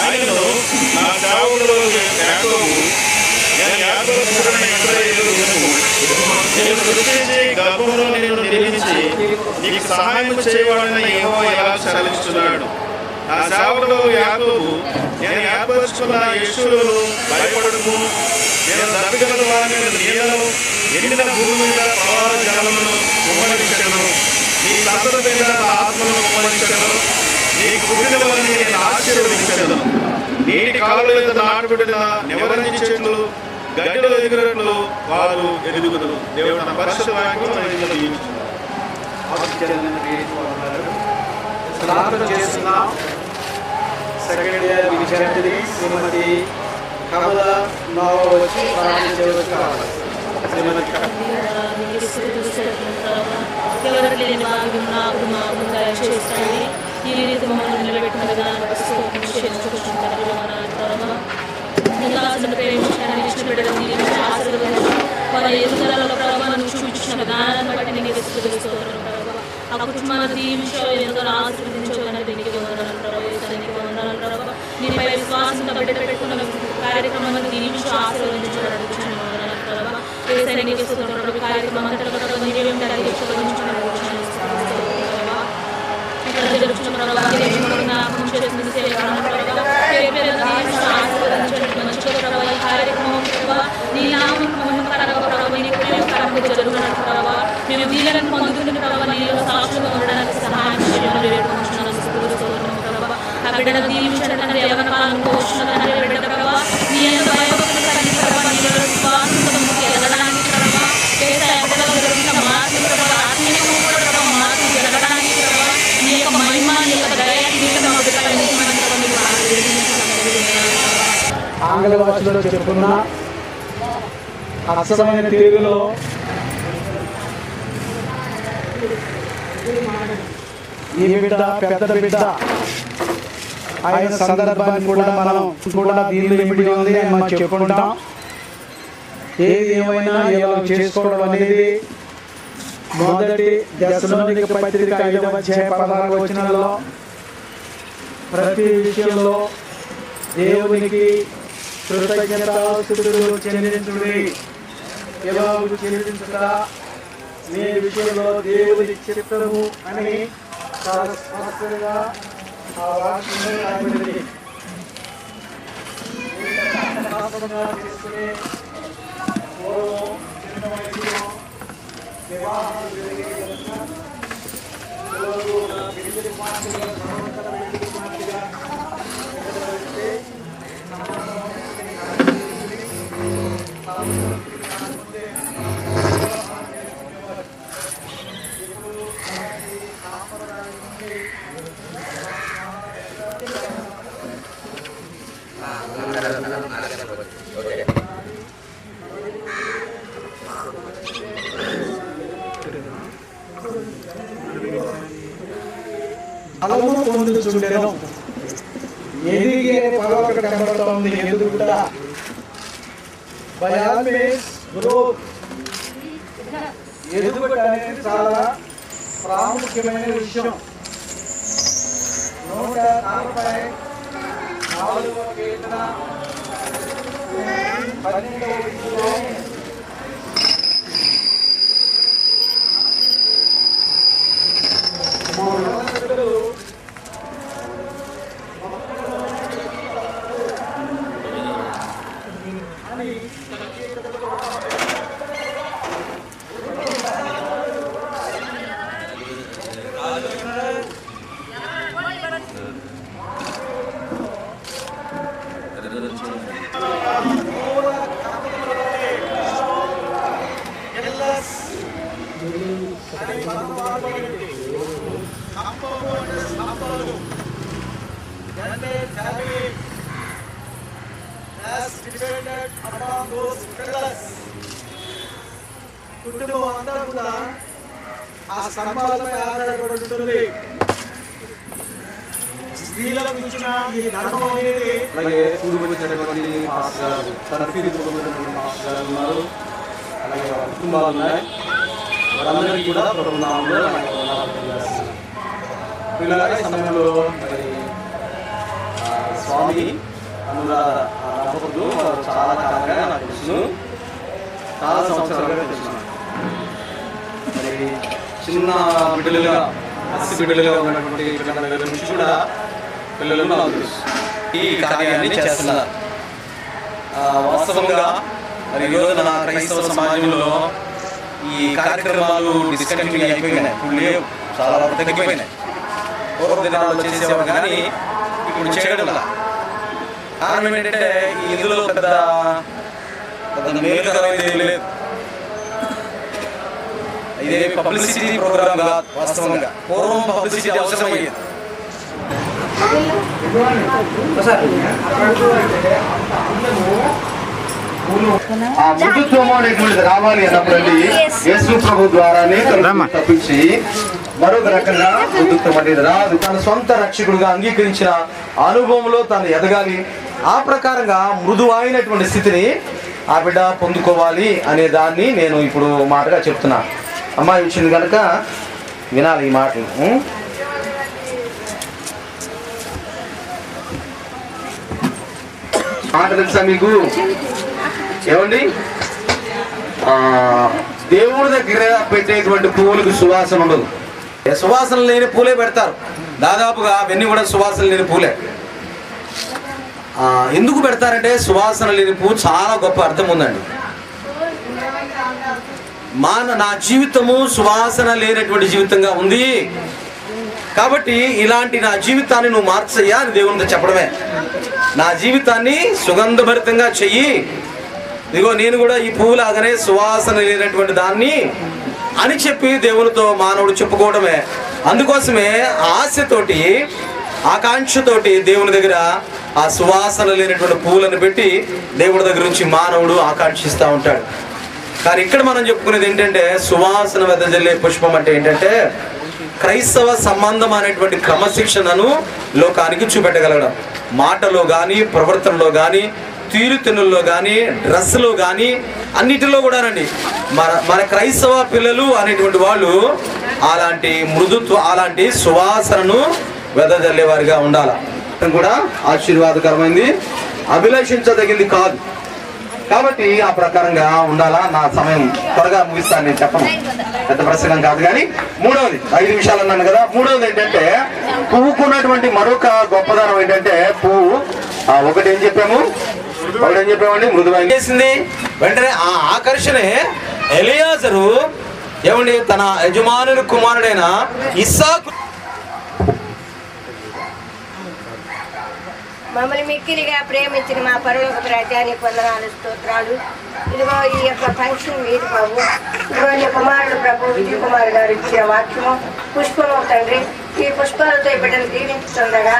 ఆయనను నా చావులో నేను సృష్టించి గర్భంలో నేను నిర్మించి నీకు సహాయం చేయవాడని యెహోవా ఇలా సెలవిస్తున్నాడు. నా సేవకుడు యాకోబు నేను ఏర్పరచుకున్న యెషూరును భయపడము. నేను దప్పిగల వారి మీద నీళ్లను, ఎండిన భూమి మీద ప్రవాహ జలమును కుమ్మరించను. నీ సంతతి మీద నా ఆత్మను కుమ్మరించను. నీకు పుట్టిన వారిని నేను ఆశీర్వదించను. నీటి కాలువల నాటబడిన నివరంజి చెట్లు గడ్డిలో ఎగిరినట్లు వారు ఎదుగుదురు. దేవుడు తన పరిశుద్ధ వాక్యం సెకండ్ ఇయర్ విద్యార్థిని శ్రీమతి కమల వచ్చి ఎవరు లేని వారు నాకు మాకు దయచేస్తాయి. ఈ రీతి మమ్మల్ని నిలబెట్టిన విధానం వారి ఎదుగుదలలో ప్రభావాన్ని చూపించిన విధానాన్ని బట్టి నీకు స్తుతిస్తున్నాను ప్రభావ. ఆ కుటుంబాన్ని దీవించో, ఎంతో ఆశీర్వదించోదని నీకు వందనాలు ప్రభావ. నీపై విశ్వాసంతో బిడ్డ పెట్టుకున్న కార్యక్రమాన్ని దీవించో, ఆశీర్వదించడానికి వందనాలు ప్రభావ. నీకు స్తుతిస్తున్నాను కార్యక్రమం అంతటా మేము వీళ్ళని పొందుకున్న ప్రభావ నీలో సాక్షులుగా ఉండడానికి సహాయం చేయాలని వేడుకుంటున్నాను ప్రభావ. ఆ బిడ్డను దీవించడానికి ఎవరి కాలం కోరుచున్నదని బిడ్డ ప్రభావ నీ భయభక్తులు కలిగి ప్రభావ నీలో విశ్వాసంతో ఎదగడానికి ప్రభావ బిడ్డలో జరిగిన మార్పులు ప్రభావ ఆత్మీయంగా కూడా ప్రభావ మార్పులు జరగడానికి ప్రభావ నీ యొక్క మహిమ నీ యొక్క దయ జీవితం ఆంగ్ల భాషలో చెప్పుకున్న అసమైన తెలుగులో ఈ బిడ్డ పెద్ద బిడ్డ ఆయన సందర్భాన్ని కూడా మనం కూడా దీనిలో ఇమిడి ఉంది అని మనం చెప్పుకుంటాం. ఏది ఏమైనా ఇలా చేసుకోవడం అనేది మొదటి దశలోనిక పత్రిక 5వ అధ్యాయం 16వ వచనంలో ప్రతి విషయంలో దేవునికి కృతజ్ఞతాస్తుతులు చెల్లించుడి. ఎలా చెల్లించుట మీ విషయంలో దేవుని చిత్తము అని చాలా స్పష్టంగా ఆ వాక్యంలో రాయబడింది. చేసుకునే పూర్వం చిన్న వయసులో వివాహాలు జరిగే అలము పొందుచుండెను. ఎదిగే పదం అక్కడ కనబడుతోంది. ఎదుగుట బై ఆల్ మీన్స్ గ్రోత్. ఎదుగుట అనేది చాలా ప్రాముఖ్యమైన విషయం. 144వ కీర్తన 12వ వచనంలో కుటుంబం అంతా కూడా ఆ స్తంభాలపై ఆధారపడి ఉంటుంది. స్త్రీలకు ఇచ్చిన ఈ ధర్మం అనేది అలాగే పూర్వమైనటువంటి ఉన్నారు, అలాగే కుటుంబాలు ఉన్నాయి. వారందరికీ కూడా ప్రభుత్వంలో పిల్లల సమయంలో మరి స్వామి అనురాధ చాలా కాలంగా నాకు తెలుసు, చాలా సంవత్సరాలుగా తెలుసు. చిన్న బిడ్డలుగా బిడ్డలుగా ఉన్నటువంటి పిల్లల దగ్గర నుంచి కూడా పిల్లలు నాకు తెలుసు ఈ కార్యాన్ని చేస్తున్నారు. వాస్తవంగా మరి ఈరోజు నా క్రైస్తవ సమాజంలో ఈ కార్యక్రమాలు డిస్కంటిన్యూ అయిపోయినాయి. ఇప్పుడు లేవు, చాలా వరకు తగ్గిపోయినాయి. పూర్వ దినాల్లో చేసేవాడు కానీ ఇప్పుడు చేయడం కారణం ఏంటంటే ఇందులో పెద్ద మేలుకరమైనది లేదు. ఇదే పబ్లిసిటీ ప్రోగ్రామ్ కాదు. వాస్తవంగా పూర్వం పబ్లిసిటీ అవసరమయ్యేది. ఆ మృదుత్వము అనేటువంటిది రావాలి అన్నప్పుడు యేసు ప్రభు ద్వారానే తప్పించి మరొక రకంగా మృదుత్వం అనేది రాదు. తన సొంత రక్షకుడుగా అంగీకరించిన అనుభవంలో తను ఎదగాలి. ఆ ప్రకారంగా మృదువైనటువంటి స్థితిని ఆ బిడ్డ పొందుకోవాలి అనే దాన్ని నేను ఇప్పుడు మాటగా చెప్తున్నా. అమ్మాయి వచ్చింది కనుక వినాలి ఈ మాటలు. మాట తెలుసా మీకు? ఏమండి, దేవుడి దగ్గర పెట్టేటువంటి పువ్వులకు సువాసన ఉండదు. సువాసన లేని పూలే పెడతారు. దాదాపుగా అవన్నీ కూడా సువాసన లేని పూలే. ఎందుకు పెడతారంటే సువాసన లేని పువ్వు చాలా గొప్ప అర్థం ఉందండి. నా జీవితము సువాసన లేనటువంటి జీవితంగా ఉంది కాబట్టి ఇలాంటి నా జీవితాన్ని నువ్వు మార్చయ్యా అని దేవునితో చెప్పడమే. నా జీవితాన్ని సుగంధభరితంగా చెయ్యి, ఇదిగో నేను కూడా ఈ పువ్వులాగానే సువాసన లేనటువంటి దాన్ని అని చెప్పి దేవునితో మానవుడు చెప్పుకోవడమే. అందుకోసమే ఆశతోటి ఆకాంక్షతోటి దేవుని దగ్గర ఆ సువాసన లేనటువంటి పువ్వులను పెట్టి దేవుడి దగ్గర నుంచి మానవుడు ఆకాంక్షిస్తూ ఉంటాడు. కానీ ఇక్కడ మనం చెప్పుకునేది ఏంటంటే సువాసన వెదజల్లే పుష్పం అంటే ఏంటంటే క్రైస్తవ సంబంధం అనేటువంటి క్రమశిక్షణను లోకానికి చూపెట్టగలగడం. మాటలో కానీ, ప్రవర్తనలో కానీ, తీరుతెన్నుల్లో కానీ, డ్రెస్సులో కానీ, అన్నిటిలో కూడానండి మన క్రైస్తవ పిల్లలు అనేటువంటి వాళ్ళు అలాంటి మృదుత్వ అలాంటి సువాసనను వెదజల్లేవారిగా ఉండాలి. కూడా ఆశీర్వాదకరమైంది, అభిలషించదగింది కాదు. కాబట్టి ఆ ప్రకారంగా ఉండాలా. నా సమయం త్వరగా ముగిస్తాను, నేను చెప్పను, పెద్ద ప్రసంగం కాదు. కానీ మూడవది 5 నిమిషాలు అన్నాను కదా. మూడవది ఏంటంటే పువ్వుకున్నటువంటి మరొక గొప్పదనం ఏంటంటే పువ్వు ఒకటి ఏం చెప్పామండి మృదువైన చేసింది. వెంటనే ఆ ఆకర్షణే ఎలియాజరు ఏమండి తన యజమానుని కుమారుడైన ఇస్సాకు మమ్మల్ని మిక్కిలిగా ప్రేమించిన మా పరలోక రాజ్యానికి వందనాలు, స్తోత్రాలు. ఇదిగో ఈ యొక్క ఫంక్షన్ మీది బాబు. ఇదిగో నీ కుమారుడు ప్రభు విజయ్ కుమార్ గారు ఇచ్చే వాక్యము పుష్పము తండ్రి. ఈ పుష్పాలతో ఈ బిడ్డను దీవించుతుండగా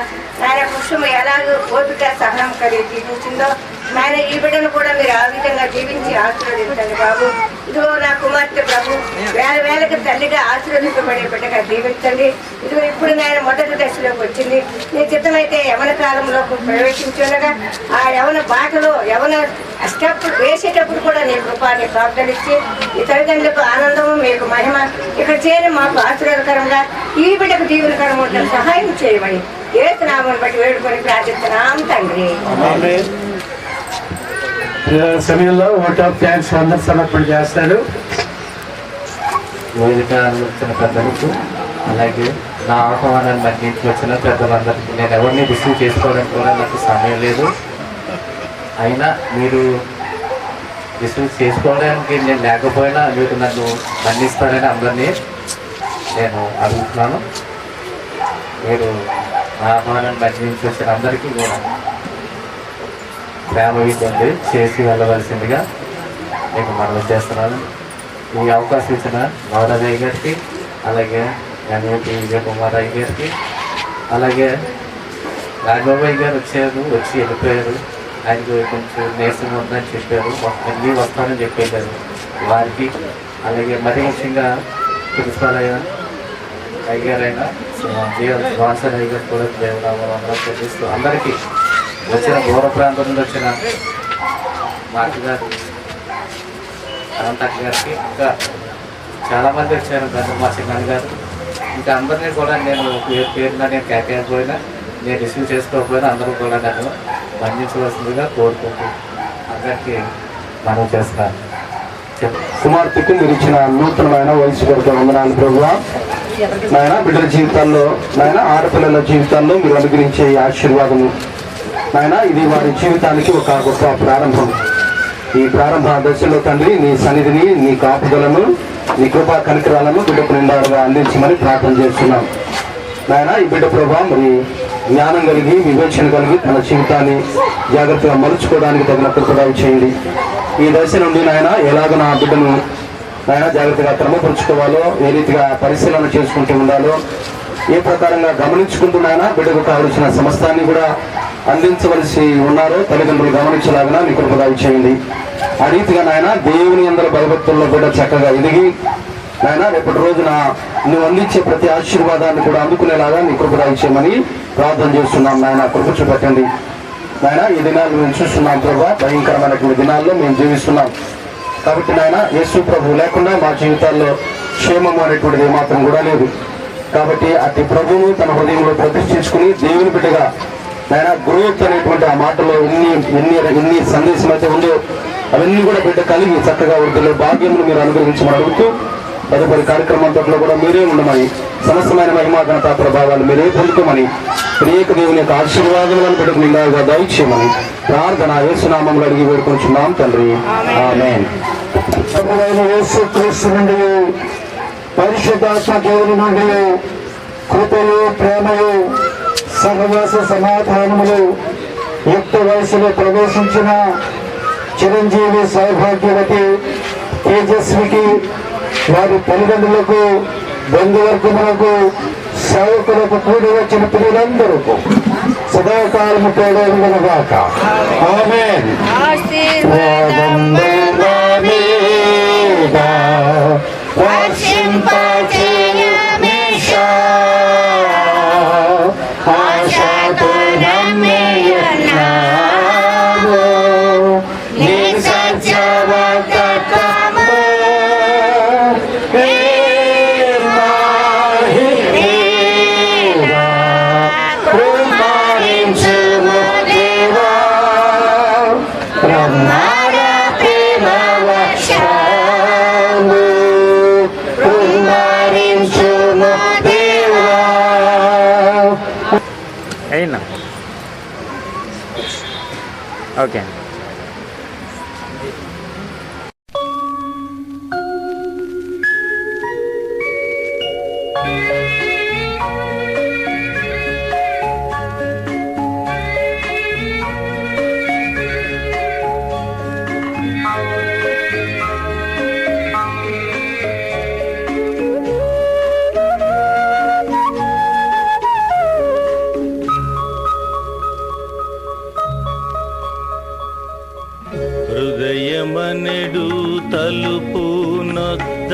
ఆయన పుష్పము ఎలాగో ఓపిక సహనం కలిగి దీవించిందో ఆయన ఈ బిడ్డను కూడా మీరు ఆ విధంగా జీవించి ఆశీర్వదించండి బాబు. ఇదిగో నా కుమార్తె ప్రభు వేలకు తల్లిగా ఆశీర్వదించబడే బిడ్డగా దీవించండి. ఇదిగో ఇప్పుడు ఆయన మొదటి దశలోకి వచ్చింది. నీ చిత్తమైతే యవన కాలంలోకి ప్రవేశించుండగా ఆ యవన బాటలో యవన స్టెప్ వేసేటప్పుడు కూడా నీ కృపాన్ని ప్రార్థనిచ్చి ఈ తల్లిదండ్రులకు ఆనందము మీకు మహిమ ఇక్కడ చేరి మాకు ఆశీర్వాదకరంగా ఈ బిడ్డకు దీవెనకరం ఉంటుంది సహాయం చేయమని యేసు నామమును బట్టి వేడుకొని ప్రార్థిస్తున్నాం తండ్రి. సమయంలో ఓట్ ఆఫ్ థ్యాంక్స్ అందరు సమర్పణ చేస్తాడు. వేదిక వచ్చిన పెద్దలకు అలాగే నా ఆహ్వానాన్ని మన్నించి వచ్చిన పెద్దలందరికీ నేను ఎవరిని రిసీవ్ చేసుకోవడానికి కూడా నాకు సమయం లేదు. అయినా మీరు రిసీవ్ చేసుకోవడానికి నేను లేకపోయినా మీరు నన్ను మన్నిస్తారని అందరినీ నేను అడుగుతున్నాను. మీరు ఆహ్వానాన్ని మన్నించి వచ్చిన అందరికీ నేను ప్రేమ వీటి చేసి వెళ్ళవలసిందిగా నేను మనవి చేస్తున్నాను. ఈ అవకాశం ఇచ్చిన గౌరవయ్య గారికి అలాగే గణపతి విజయ్ కుమార్ అయ్య గారికి అలాగే రాఘవయ్య గారు వచ్చి వెళ్ళిపోయారు. ఆయనకు కొంచెం నీరసం ఉందని చెప్పారు, మళ్ళీ వస్తానని చెప్పారు వారికి. అలాగే మరీ ముఖ్యంగా ప్రిన్సిపాల్ అయ్య గారైనా జాన్సన్ అయ్య గారు కూడా దేవునామం చూపిస్తూ అందరికీ వచ్చిన దూర ప్రాంతం నుండి వచ్చిన మార్క్ గారు అనంతక్ గారికి ఇంకా చాలామంది వచ్చారు, మా సింగన్ గారు ఇంకా అందరినీ కూడా నేను పేరున నేను కేటాయకపోయినా నేను రిసీవ్ చేసుకోకపోయినా అందరూ కూడా నన్ను మన్నించవలసిందిగా కోరుకుంటూ అందరికీ మనం చేస్తున్నాను. కుమార్తెకు మీరు ఇచ్చిన నూతనమైన వయసు కొరకు వందనాలు ప్రభువా. నాయన బిడ్డల జీవితాల్లో, నాయన ఆడపిల్లల జీవితాల్లో మీరు అనుగ్రహించే ఈ ఆశీర్వాదము నాయన, ఇది వారి జీవితానికి ఒక గొప్ప ప్రారంభం. ఈ ప్రారంభ దశలో తండ్రి నీ సన్నిధిని, నీ కాపుదలను, నీ కృపా కనికరాలను బిడ్డకు నిండారుగా అందించమని ప్రార్థన చేస్తున్నాం. నాయన ఈ బిడ్డ ప్రభావ మరి జ్ఞానం కలిగి, వివేచన కలిగి తన జీవితాన్ని జాగ్రత్తగా మలుచుకోవడానికి తగిన కృపదాలు చేయండి. ఈ దశ నుండి నాయన ఎలాగ నా బిడ్డను నాయన జాగ్రత్తగా క్రమపరుచుకోవాలో, ఏ రీతిగా పరిశీలన చేసుకుంటూ ఉండాలో, ఏ ప్రకారంగా గమనించుకుంటూ నాయన బిడ్డకు కావలసిన సమస్తాన్ని కూడా అందించవలసి ఉన్నారో తల్లిదండ్రులు గమనించలాగినా నీ కృపదాలు చేయండి. ఆ రీతిగా నాయన దేవుని అందరి భయభక్తుల్లో బిడ్డ చక్కగా ఎదిగి నాయన రేపటి రోజున నువ్వు అందించే ప్రతి ఆశీర్వాదాన్ని కూడా అందుకునేలాగా నీ కృపదాలు చేయమని ప్రార్థన చేస్తున్నాం. నాయన కృప చూపెట్టండి. నాయన ఈ దినాలు మేము చూస్తున్నాం ప్రభా, భయంకరమైనటువంటి దినాల్లో మేము జీవిస్తున్నాం. కాబట్టి నాయన యేసు ప్రభు లేకుండా మా జీవితాల్లో క్షేమం అనేటువంటిది ఏమాత్రం కూడా లేదు. కాబట్టి అతి ప్రభువును తన హృదయంలో ప్రతిష్ఠించుకుని దేవుని బిడ్డగా నాయన గ్రోత్ అనేటువంటి ఆ మాటలో ఎన్ని సందేశం అయితే ఉందో అవన్నీ కూడా బిడ్డ కలిగి చక్కగా వృద్ధిలో భాగ్యమును మీరు అనుగ్రహించమని అడుగుతూ తదుపరి కార్యక్రమంతో కూడా మీరే ఉండమని, సమస్తమైన మహిమా ఘనతా ప్రభావాలు మీరే పొందుకోమని, ప్రియక దేవుని యొక్క ఆశీర్వాదాలను బిడ్డకు నిండాగా దయచేయమని ప్రార్థన యేసునామంలో అడిగి వేడుకొంచున్నాం తండ్రి. ఆమేన్. యేసుక్రీస్తు నుండి, పరిశుద్ధాత్మ దేవుని నుండి కృపలు, ప్రేమలు, సహవాస సమాధానములు యుక్త వయసులో ప్రవేశించిన చిరంజీవి, సౌభాగ్యవతి, తేజస్వికి, వారి తల్లిదండ్రులకు, బంధువర్గములకు, సేవకులకు, కూడి వచ్చిన పిల్లలందరూ సదాకాలము తోడేగాక. ఆమేన్. అయినా ఓకే. హృదయమనెడు తలుపు నొద్ద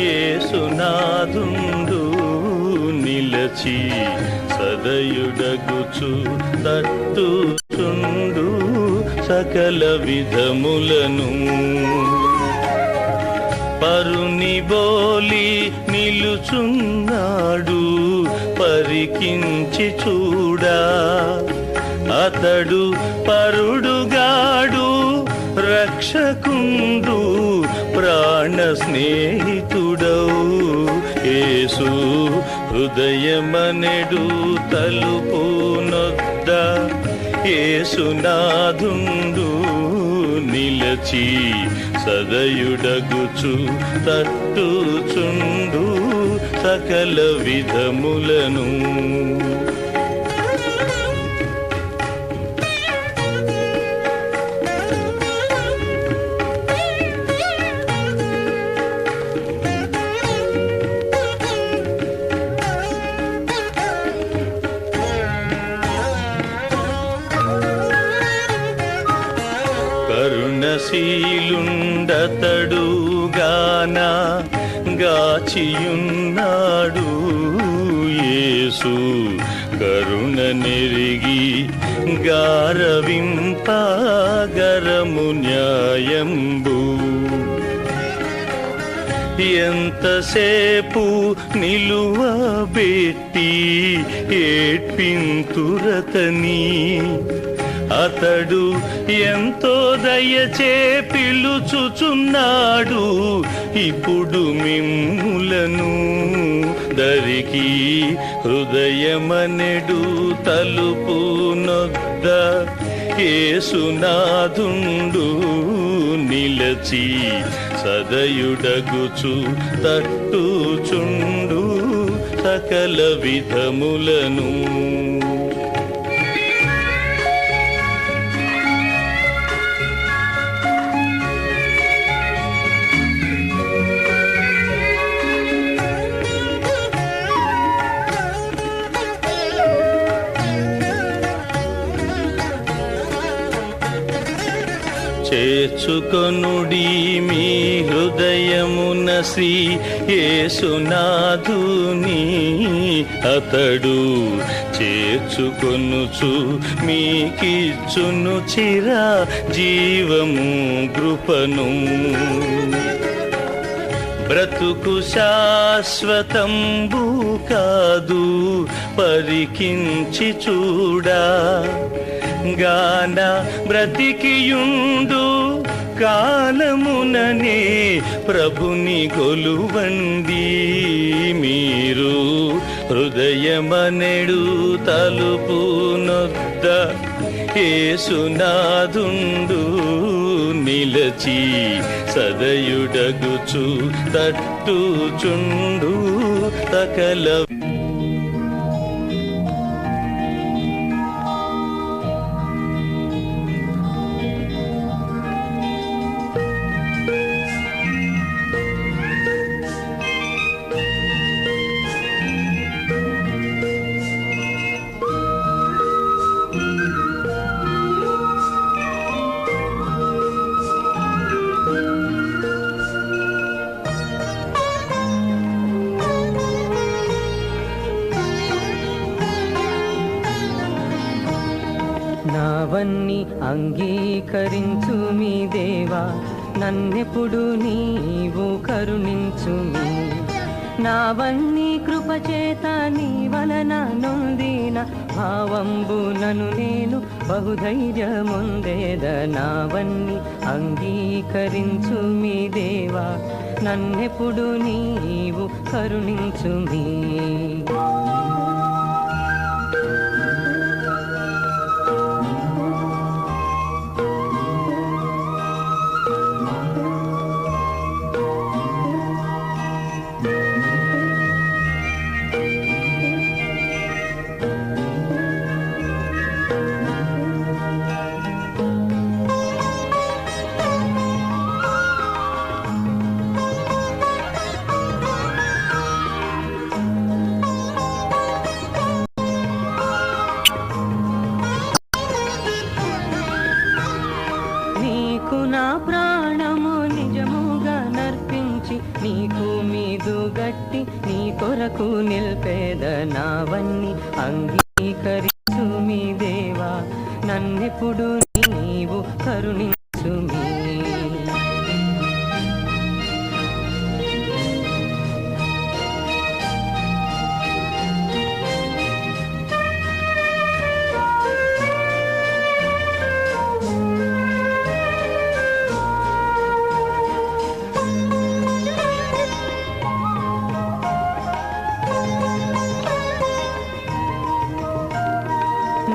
యేసునాథుండు నిలచి, సదయుడగుచు తట్టుచుండు సకల విధములను. పరుని బోలి నిలుచున్నాడు, పరికించి చూడా, అతడు పరుడుగాడు, రక్షకుండు, ప్రాణ స్నేహితుడవు. యేసు హృదయమనెడు తలుపు నొద్ద యేసునాథుండు నిలచి, సదయుడగుచు తట్టుచుండు సకల విధములను. కరుణశీలుండతడు గాన గాచియున్నాడు, యేసు కరుణ నెరిగి గారవింపగరము న్యాయంబు. ఎంతసేపు నిలువబెట్టి ఏడ్పింతురతని, అతడు ఎంతో దయచే పిలుచుచున్నాడు, ఇప్పుడు మిమ్ములను దరికి హృదయమనెడు తలుపు నొద్ద యేసునాథుండు నిలచి సదయుడగుచు తట్టుచుండు సకల విధములను. చేర్చుకొనుడి మీ హృదయమున శ్రీ యేసునాథుని, అతడు చేర్చుకొనుచు మీకిచ్చును చిరా జీవము కృపను. బ్రతుకు శాశ్వతంబు కాదు పరికించి చూడా, గాన బ్రతికియుండు కాలముననే ప్రభుని కొలువండి. మీరు హృదయమనెడు తలుపు నొద్ద యేసునాథుండు నిలచి సదయుడగుచు తట్టుచుండు సకల. నావన్నీ అంగీకరించు మీ దేవా, నన్నెప్పుడు నీవు కరుణించుమి. నావన్నీ కృపచేత నీ వలన నొందిన భావంబునను నేను బహుధైర్యముందేద. నావన్నీ అంగీకరించు మీ దేవా, నన్నెప్పుడు నీవు కరుణించుమి. నా ప్రాణము నిజముగా నర్పించి నీకు మీదు గట్టి నీ కొరకు నిల్పేద. నావన్నీ అంగీకరించు మీ దేవా, నన్నెప్పుడు నీవు కరుణించుమి.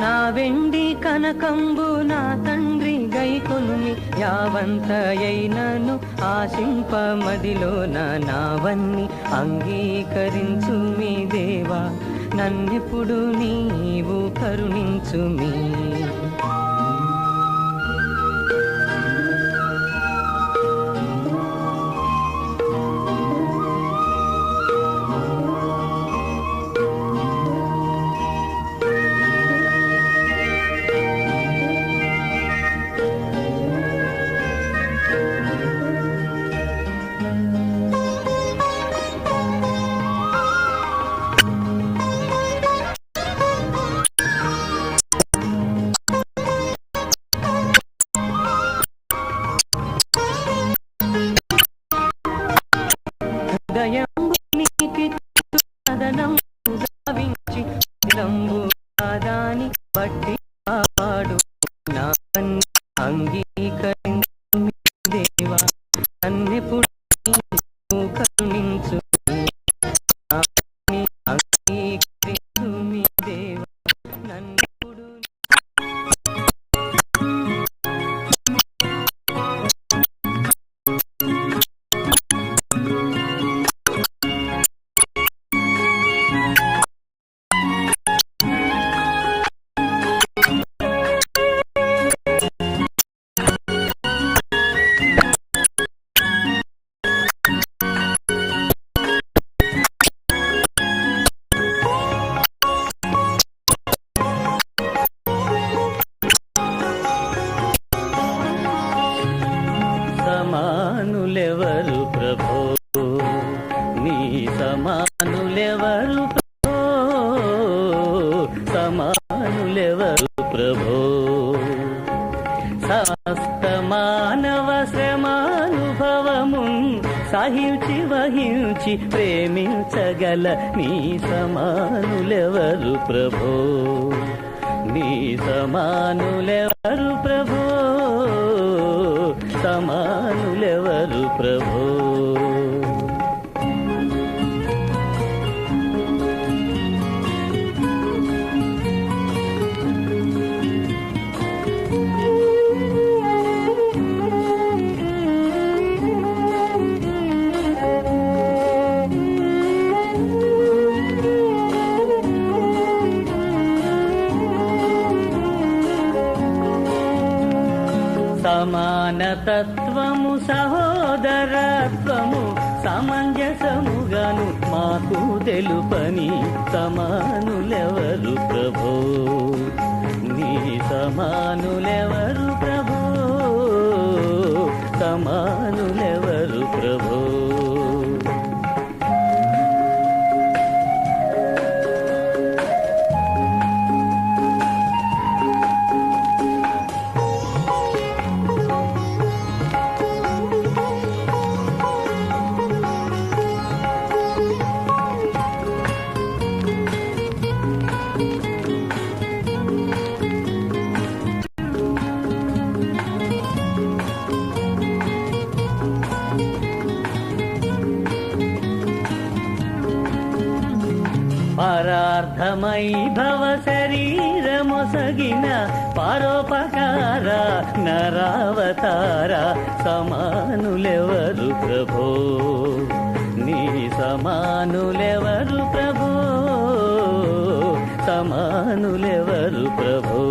నా వెండి కనకంబు నా తండ్రి గైకొనుని, యావంతయైనను ఆశింప మదిలోన. నావన్నీ అంగీకరించు మీ దేవా, నన్నెప్పుడు నీవు కరుణించుమి. అంగీకరించు మీ దేవా, నన్నెప్పుడు కరుణించు అంగీకరించు మీ దేవా, నన్నెప్పుడు సమానులెవరు ప్రభో, నీ సమానులెవరు ప్రభో, సమానులెవరు ప్రభో. సమస్త మానవ శ్రమానుభవము సహించి వహించి ప్రేమించగల నీ సమానులెవరు ప్రభో, నీ సమానులెవరు ప్రభో, సమానులెవరు ప్రభో. సమానతత్వము సహోదరత్వము సమంజసముగాను మాకు తెలుపని సమానులెవరు ప్రభో, నీ సమానులెవరు ప్రభో, సమానులెవరు ప్రభో. పరార్థమై భవ శరీరమొసగిన పరోపకార నరావతార సమానులెవరు ప్రభో, నీ సమానులెవరు ప్రభో, సమానులెవరు ప్రభో.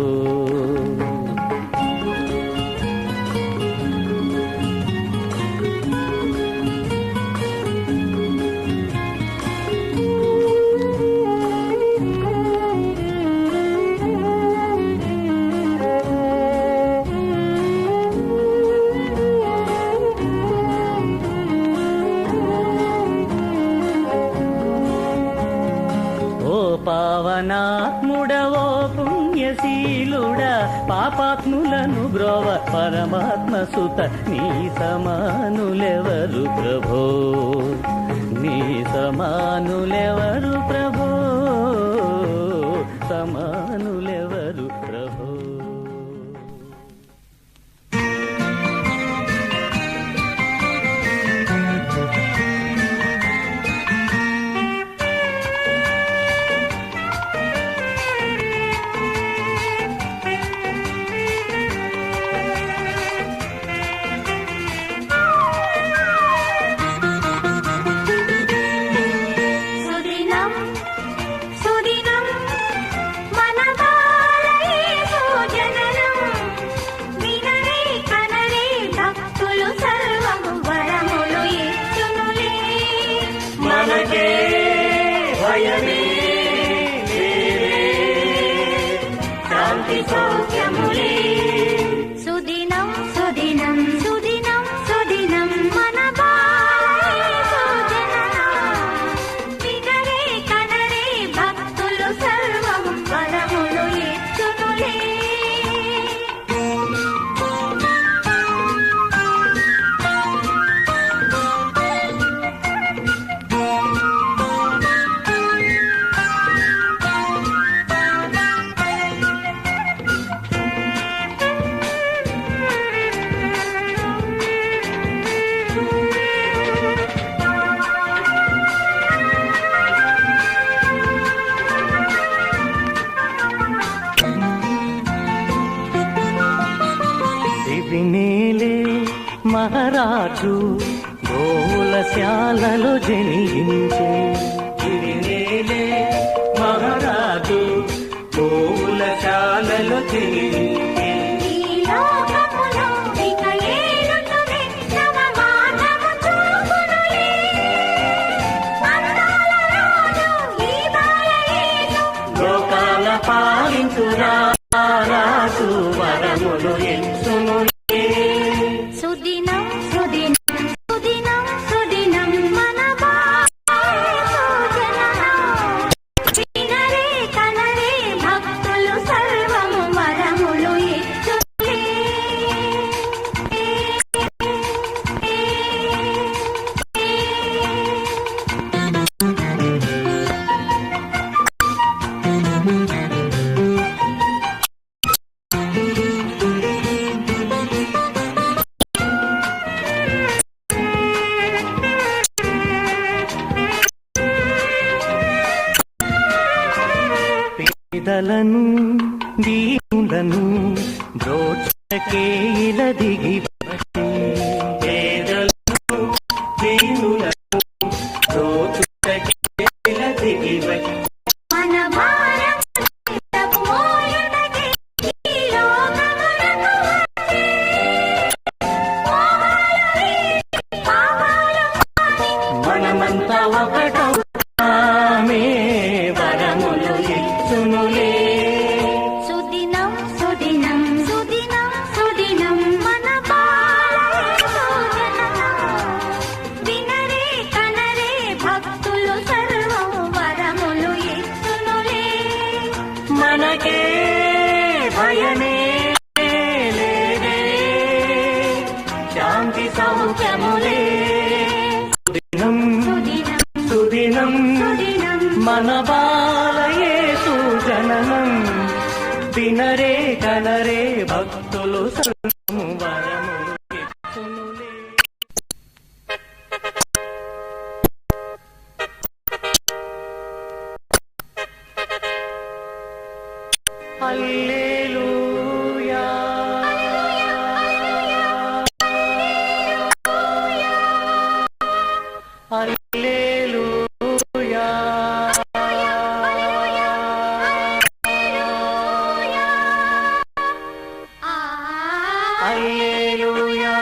పావనాత్ముడవో పుణ్యశీలుడా, పాపాత్ములను బ్రోవ పరమాత్మ సుత నీ సమానులెవరు ప్రభో, నీ సమానులెవరు ప్రభో, సమానులెవరు ప్రభో. సుదినం మన వినేలే మహారాజు గోలశాలలో జనించే. వినేలే మహారాజు గోలశాలలో జనించే. లోకాల పాలించురా రాజు వరములు ఎంచును. సుదినం సుదినం సుదినం సుదినం మన వినరే కనరే భక్తులు సర్వము వరములు ఇచ్చులే. పేదలను దీనులను బ్రోచకే ఇలా దిగి వచ్చే. పేదలను దీనులను బ్రోచకే ఇలా దిగి వచ్చే. మన భారం మోయుటకే ఈ లోకమునకు వచ్చే. పాపాలు మనమంతా ఒకటమే వరములు ఇచ్చునులే. సుదినం సుదినం సుదినం సుదినం మన వినరే కనరే భక్తులు సర్వం వరములు ఇచ్చునులే. మనకే భయమే లేదే శాంతి సౌఖ్యములే. సుదినం సుదినం సుదినం సుదినం మన బాలయేసు జననం. వినరే కనరే భక్తులు సర్వము వరములు ఇచ్చునులే. హల్లెలూయా హల్లెలూయా హల్లెలూయా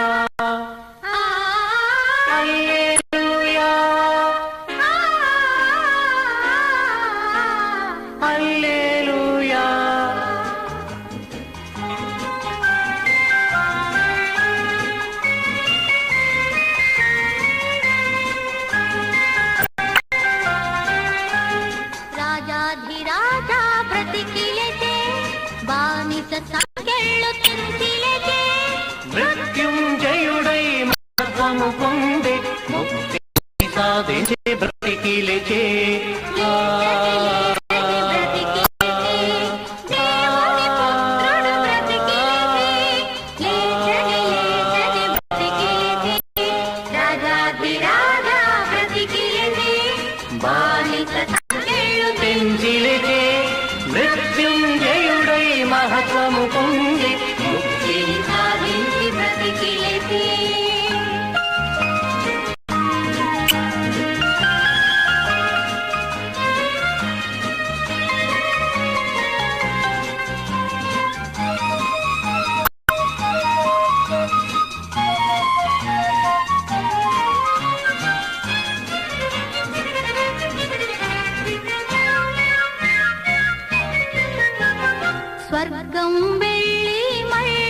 హల్లెలూయా హల్లెలూయా. రాజాధిరాజా బ్రతికిలెతే బానిస సంకెళ్ళు తెంచిలెతే. మృత్యుంజయుడై మహత్వము పొంది ముక్తి సాధించే బ్రతికిలెచే. తెంచిలెచే. మృత్యుంజయుడై మహత్వము పొంది ముక్తిని సాధించి బ్రతికిలెచే. స్వర్గం వెళ్ళి మళ్ళీ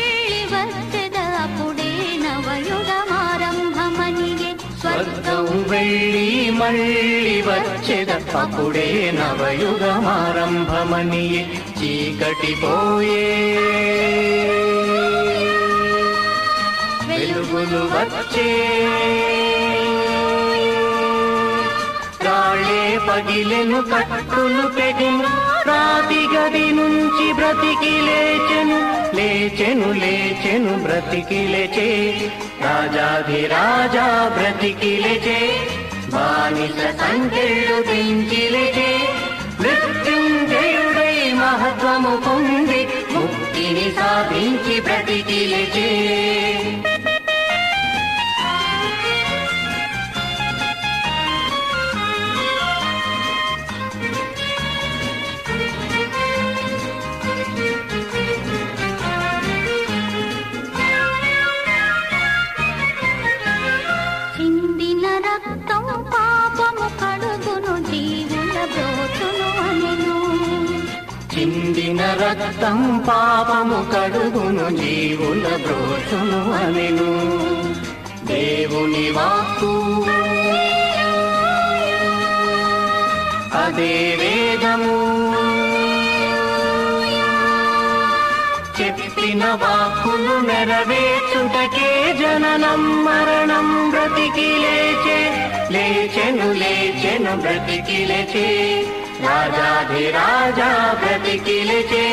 వచ్చేదప్పుడే నవయుగమారంభమనియే. స్వర్గం వెళ్ళి మళ్ళీ వచ్చేదప్పుడే నవయుగమారంభమనియే. చీకటి పోయే వెలుగులు వచ్చే. రాళ్ళే పగిలెను కట్టులు పెగెను. రాతి గది నుంచి బ్రతికి లేచెను. లేచెను లేచెను బ్రతికి లేచే. రాజాధిరాజా బ్రతికి లేచే. బానిస సంకెళ్ళు తెంచి లేచే. మృత్యుంజయుడై మహత్వము పొంది ముక్తి ముక్తిని సాధించి బ్రతికి లేచే. చిందిన రక్తం పాపము కడుగును జీవుల బ్రోచును అనెను. చిందిన రక్తం పాపము కడుగును జీవుల బ్రోచును అనెను. దేవుని వాక్కు అదే వేదము, చెప్పిన వాక్కులు నెరవేర్చుటకే జననం మరణం బ్రతికి లేచే. లేచెను లేచెను బ్రతికి లేచే. రాజాధిరాజా బ్రతికి లేచే.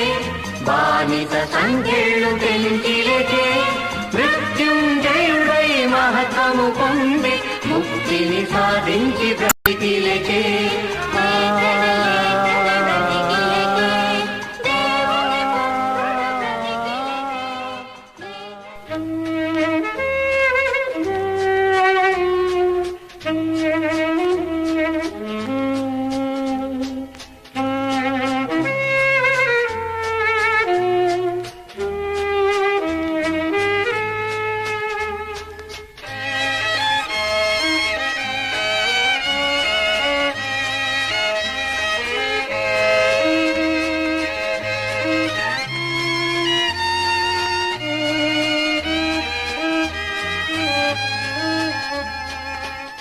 బానిస సంఖ్యలు తెంచి లేచే. మృత్యుంజయుడై మహత్వము పొంది ముక్తిని సాధించి బ్రతికి లేచే.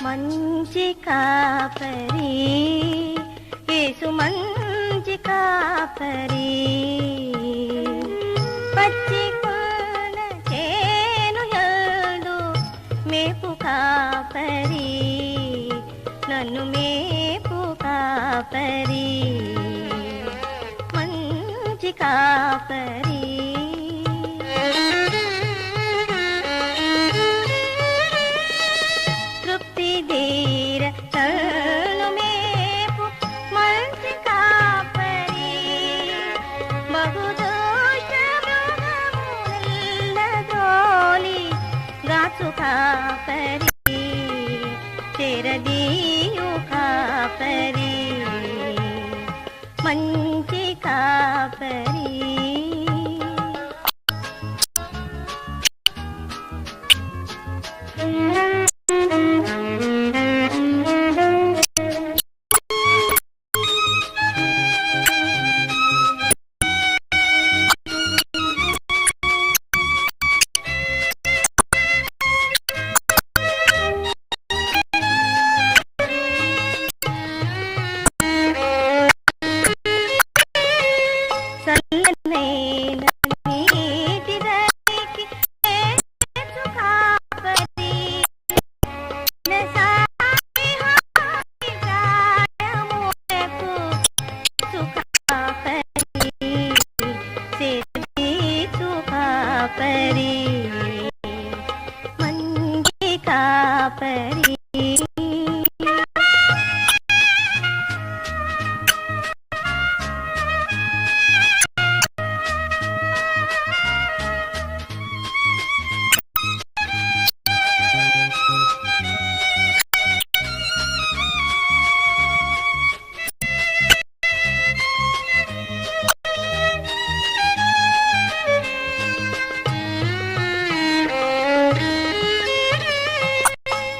మంచి కాపరి యేసు మంచి కాపరి. పచ్చి కొన చేను యందు మేపు కాపరి. నన్ను మేపు కాపరి. మంచి కాపరి. తృప్తి ధీర చల్లు మేపు మంచి కాపరి. బహుదోష మృగముల ద్రోలి గాచు కాపరి. తెరదీయు కాపరి. మంచి కాపరి.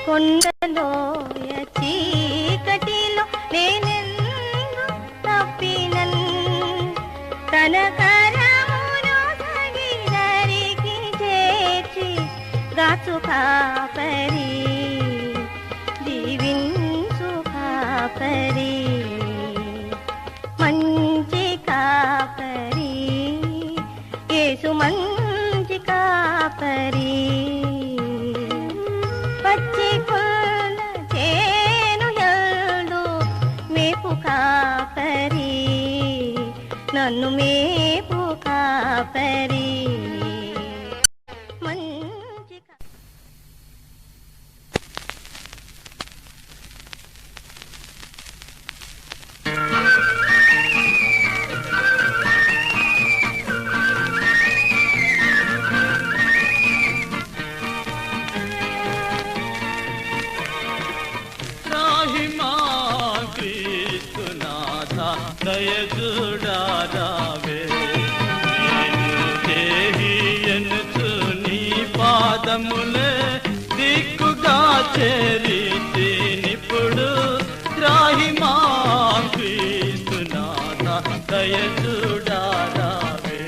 కొండలోయ చీకటిలో నేనెందు తప్పినన్ తన కరమును సగిదరికి చేర్చి గాచు కాపరి. దీవించు కాపరి. మంచి కాపరి. యేసు మంచి కాపరి. పచ్చి కొన చేను యందు మేపు కాపరి. నన్ను మేపు కాపరి. మంచి పాదములే దిక్కుగా చేరితే నిప్పుడు త్రాహిమా క్రీస్తునాథ దయచూడారావే.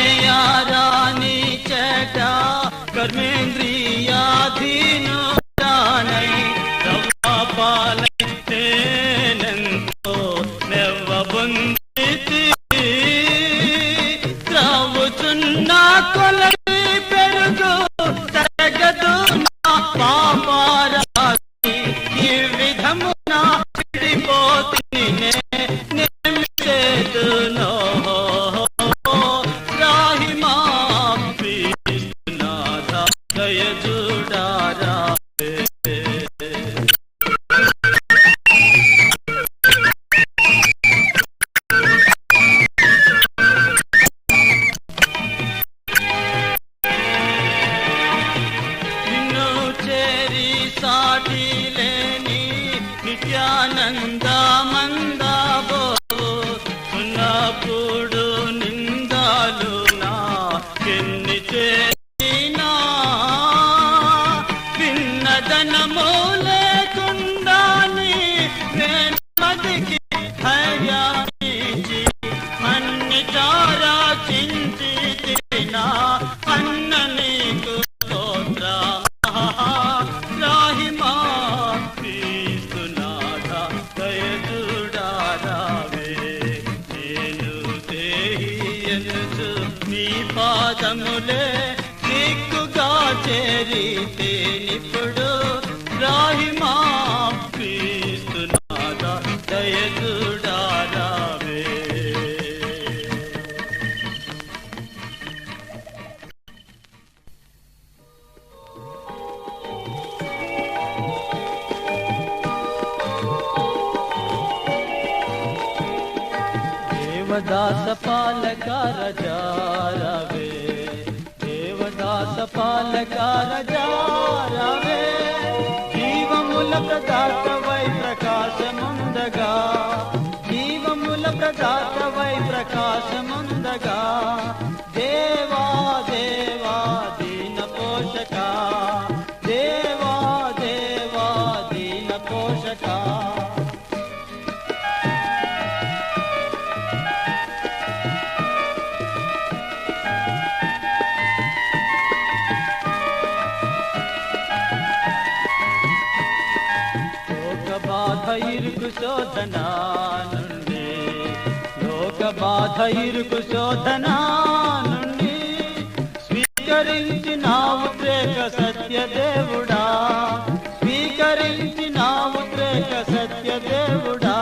చేయరాని చట కర్మేంద్రియాధీను జానై పాలైతేనెంతో నెవ్వబొందితి త్రావుచున్న కొలది పెరుగు తరగదు నా పాపారాశి ఈ విధమున విడిపోతిని నేమిసేదునో నిత్యానందమందాబో ఉన్నప్పుడు నిందాలు నాకెన్ని చేసినా భిన్నదనము లేకుండాని నేను మదికి ధైర్యాన్నిచ్చి అన్ని చారా చింతి తిరినా అన్న నీకు రాహిమా క్రీస్తునాథ దయచూడారావే. నేను దేహియనుచు నీ పాదములే దిక్కుగా చేరితే నిప్పుడు రాహిమా క్రీస్తునాథ దయచూడారావే. దేవదాస పాలక రజారవే దేవదాస పాలక రజారవే జీవముల ప్రదాతవై ప్రకాశముందగా జీవముల ప్రదాతవై ప్రకాశముందగా దేవా దేవా దీన పోషక దేవా దేవా దీన పోషక బాధ ఇరుకు శోధన నుండి లోక బాధ ఇరుకు శోధన నుండి స్వీకరించినావు త్రేక సత్యదేవుడా స్వీకరించినావు త్రేక సత్యదేవుడా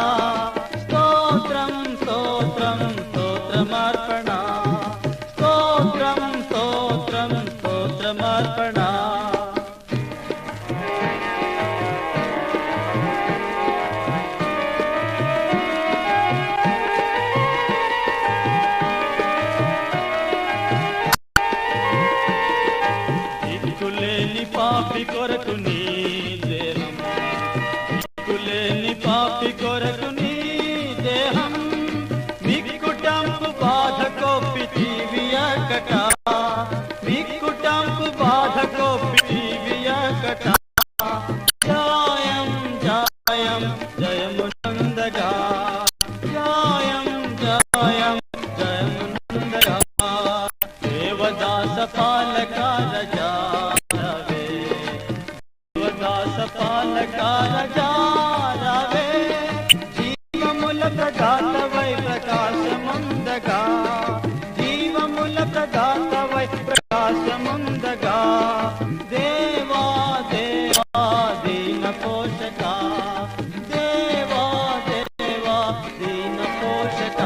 స్తోత్రం స్తోత్రం స్తోత్రమార్పణ స్తోత్రం స్తోత్రం స్తోత్రమార్పణ పాపి కొరకు నీ దేహం దిక్కులేని పాపి కొరకు నీ దేహం మిక్కుటంపు బాధ కోపితివియకట మిక్కుటంపు బాధ కోపితివియకట జాయం జాయం జయమునందగా జాయం జాయం జయమునందగా దేవదాస పాలక రజా పాలక రజారవే జీవముల ప్రదాతవై ప్రకాశముందగా జీవముల ప్రదాతవై ప్రకాశముందగా దేవా దేవా దీన పోషక దేవా దేవా దీన పోషక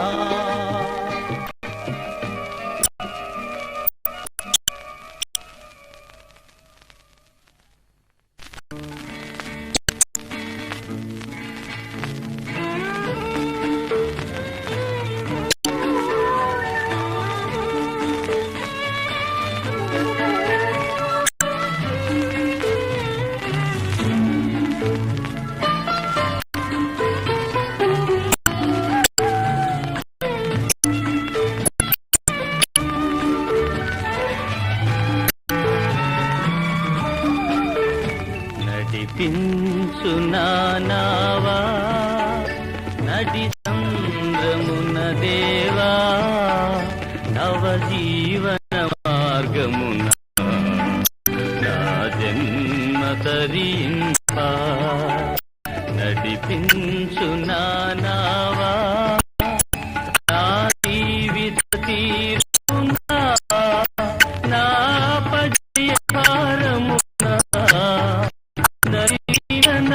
నడిపించు నావా నడి సంద్రమున దేవా నవ జీవన మార్గమున నా జన్మ తరింప నడిపించు నావా నా జీవిత తీరున నా పజయ భారమున నడిన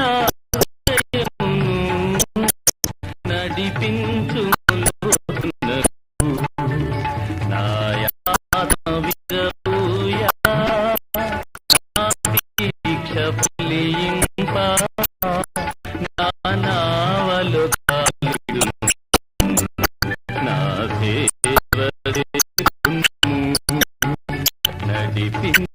నడిపించు దీక్ష ఫలింప నావలు కాలుడు నా సేవ నడిపించు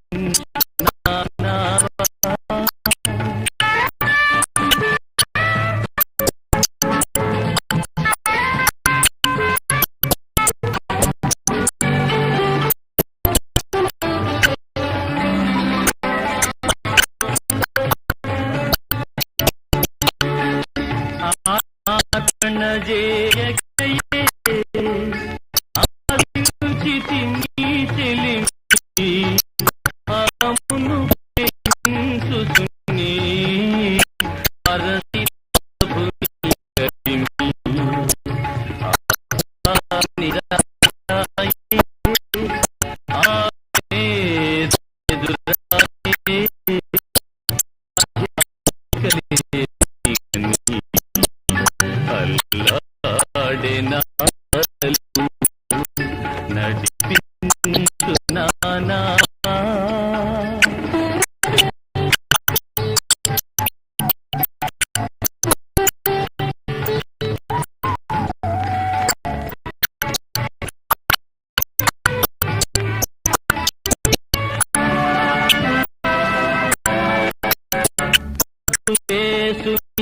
నడిపించు నానా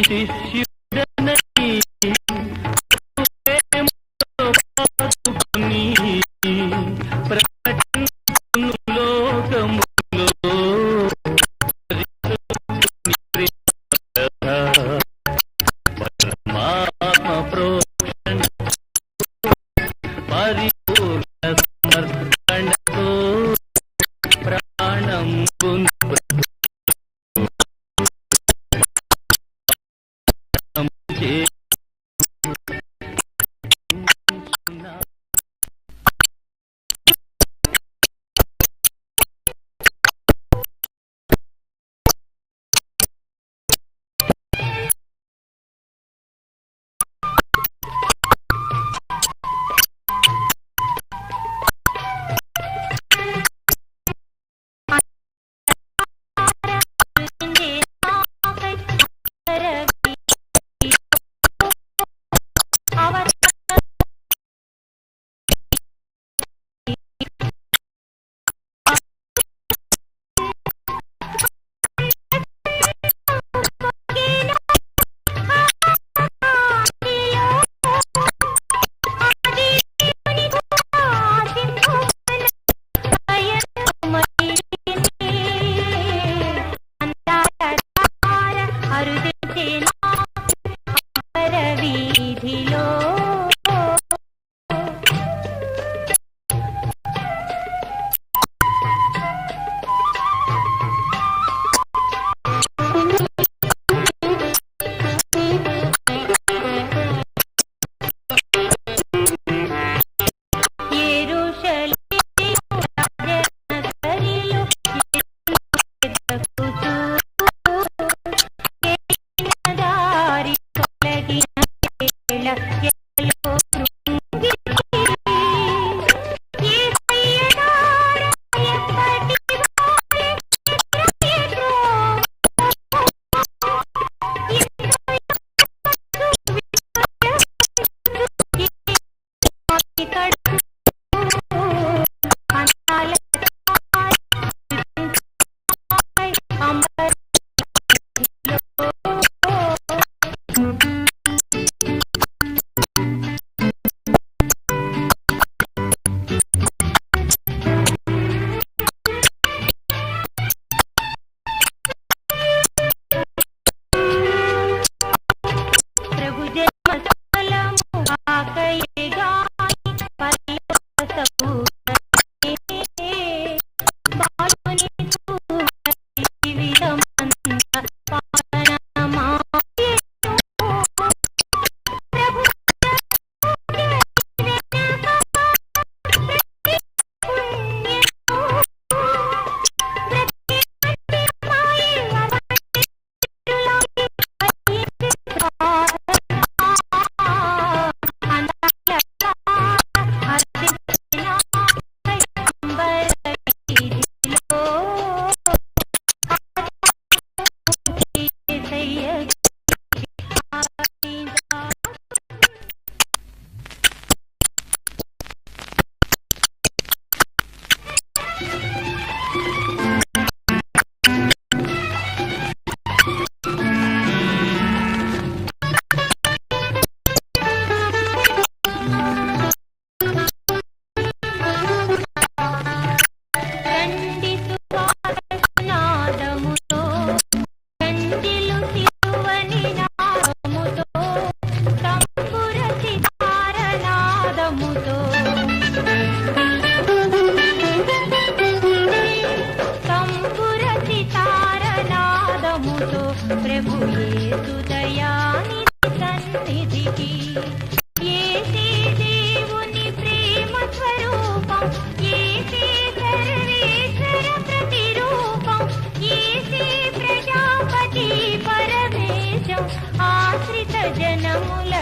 శిష్యుడనై ప్రకటించును లోకములో పరమాత్మ ప్రోక్షణ పరిపూర్ణ సమర్పణతో ప్రాణం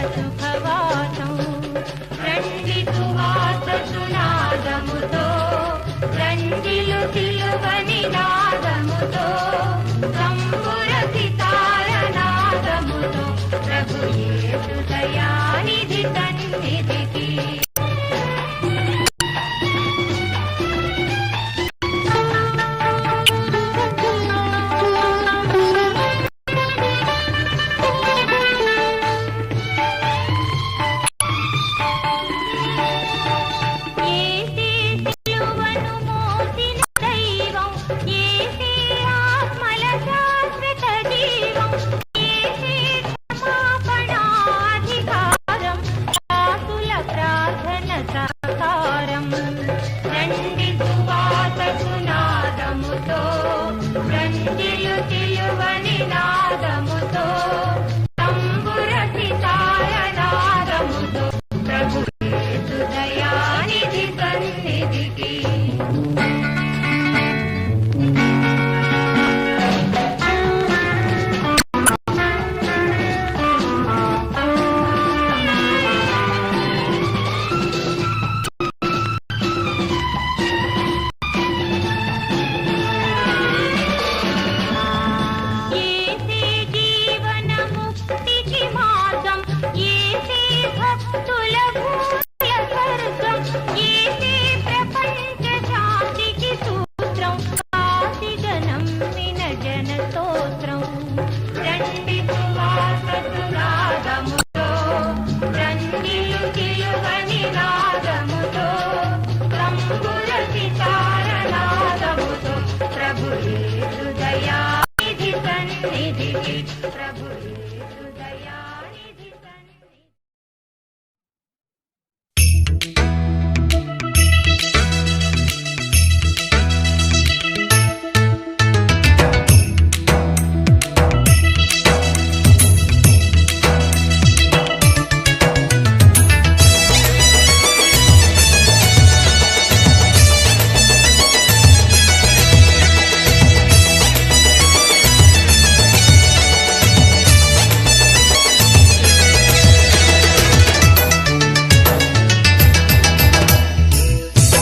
సుఖవాసం రండి సువాస సునాదముతో రంజిలు సిలువని నాదముతో సంబుర సితార నాదముతో ప్రభు యేసు దయానిధి సన్నిధికి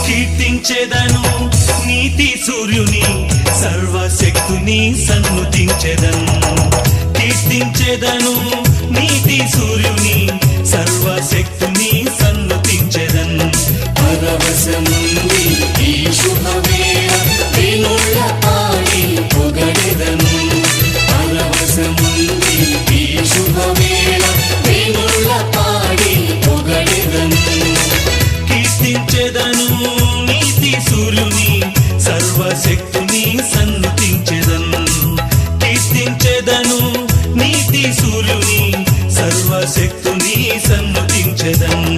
కీర్తించెదను నీతి సూర్యుని సర్వశక్తుని సన్నుతించెదను కీర్తించెదను నీతి సూర్యుని సర్వశక్తుని సన్నుతించెదను పరవశముంది ఈ శుభవేళ వేణుల పాడి పొగడెదను పరవశముంది ఈ శుభవేళ వేణుల పాడి పొగడెదను కీర్తించెదను నీతి సూర్యుని సర్వశక్తుని సన్నుతించెదను కీర్తించెదను నీతి సూర్యుని సర్వశక్తుని సన్నుతించెదను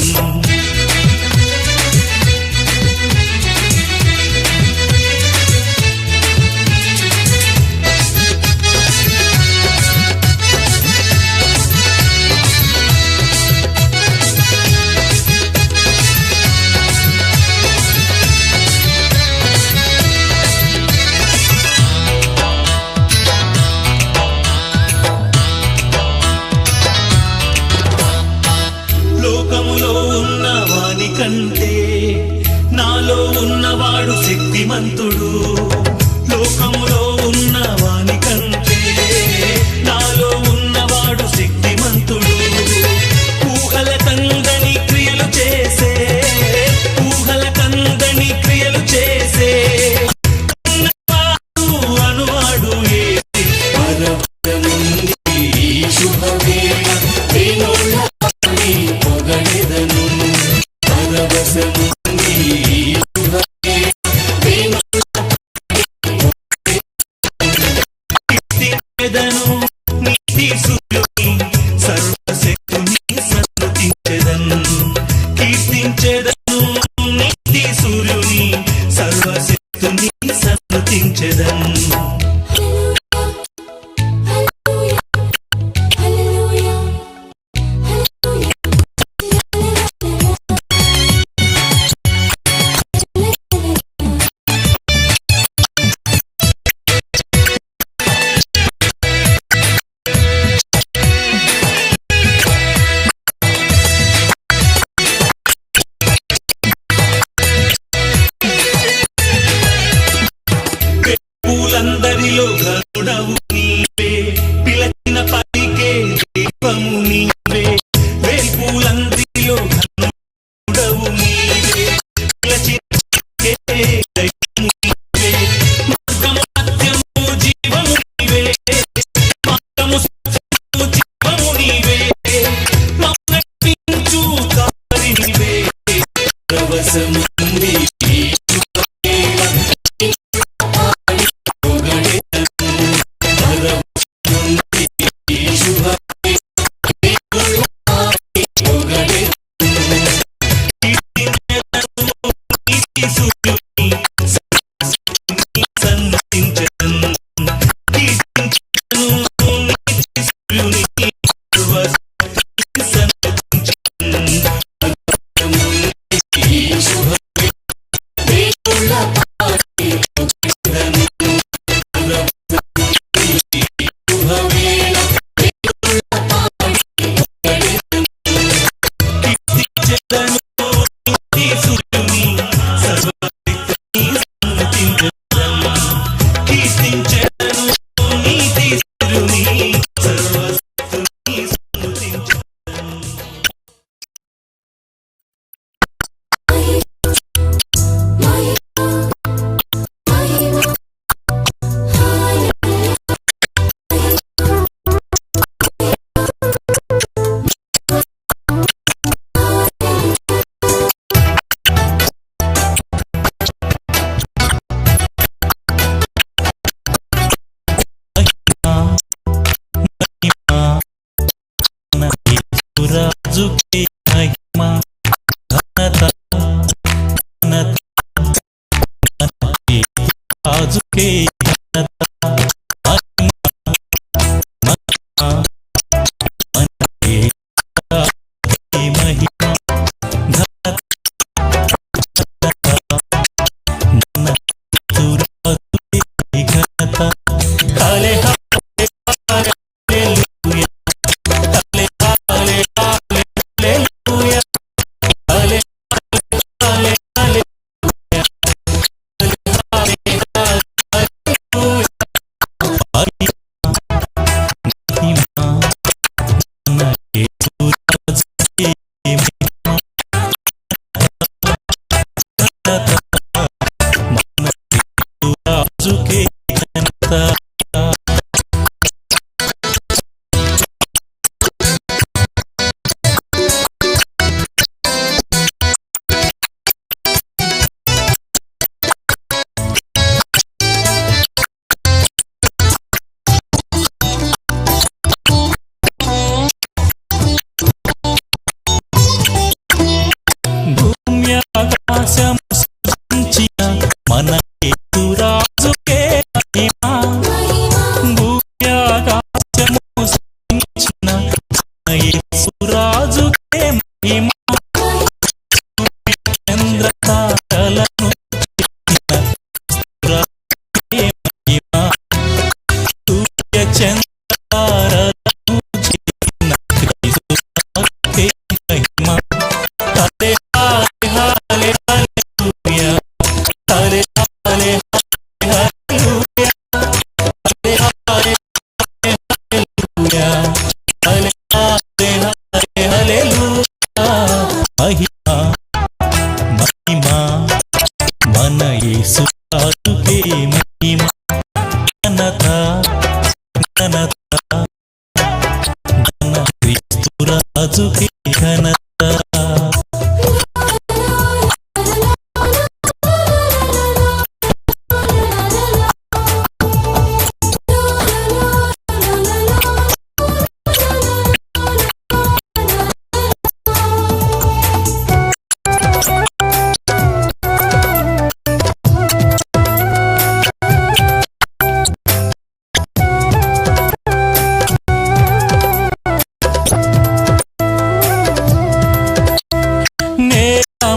లోకములో ఉన్నవాని కంటే నాలో ఉన్నవాడు శక్తిమంతుడు లోకములో ఉన్నవాని కంటే నాలో ఉన్నవాడు శక్తిమంతుడు ఊహల కందని క్రియలు చేసే ఊహల కందని క్రియలు చేసే అనువాడు శుభవేళ పొగడెదను పరవశముంది కీర్తించెదను నీతి సూర్యుని సర్వశక్తుని సన్నుతించెదను కీర్తించెదను నీతి సూర్యుని సర్వశక్తుని సన్నుతించెదను భూమ్యాకాశము సృజించిన మన యేసురాజుకే మహిమ. భూమ్యాకాశము సృజించిన మన యేసురాజుకే మహిమ. చంద్రతారలను చేసిన యేసురాజుకే మహిమ. సూర్య చంద్రతారలను చేసిన యేసురాజుకే మహిమ. హల్లే హల్లే హల్లెలూయా, హల్లే హల్లే హల్లెలూయా, హల్లే హల్లే హల్లెలూయా, హల్లే హల్లే హల్లెలూయా. మహిమ మహిమ మన యేసురాజుకే మహిమ. ఘనత ఘనత మన క్రీస్తురాజుకే ఘనత.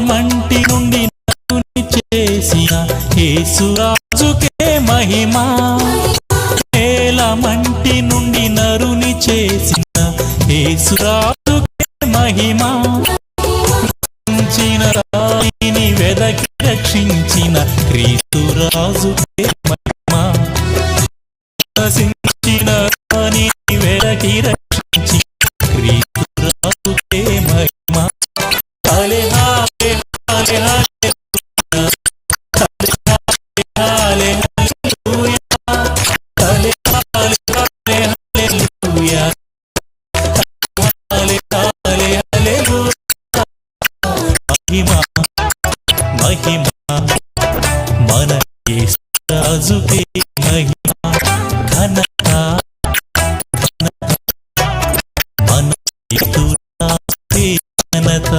మంటి నుండి నరుని చేసిన యేసురాజుకే మహిమ. నేల మంటి నుండి నరుని చేసిన యేసురాజుకే మహిమ. రక్షించిన రాయిని వెదకి రక్షించిన క్రీస్తురాజుకే మహిమ. రక్షించిన రాయిని వెదకి రక్షించిన క్రీస్తురాజుకే మహిమ. హల్లే హల్లే హల్లే హల్లెలూయా, హల్లే హల్లెలూయా, హల్లే హల్లే హల్లెలూయా, హల్లే హల్లే హల్లెలూయా. మహిమ మహిమ మన యేసురాజుకే మహిమ. ఘనత ఘనత మన యేసురాజుకే ఘనత.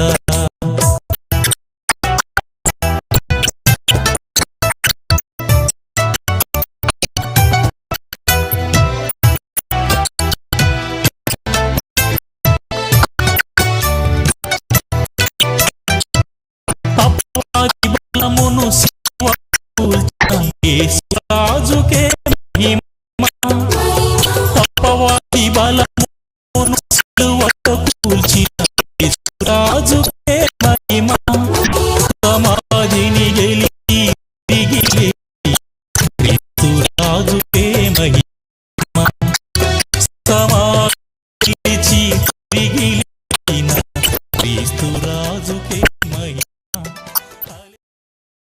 అపవాది బలమును సిలువకు కూల్చిన యేసు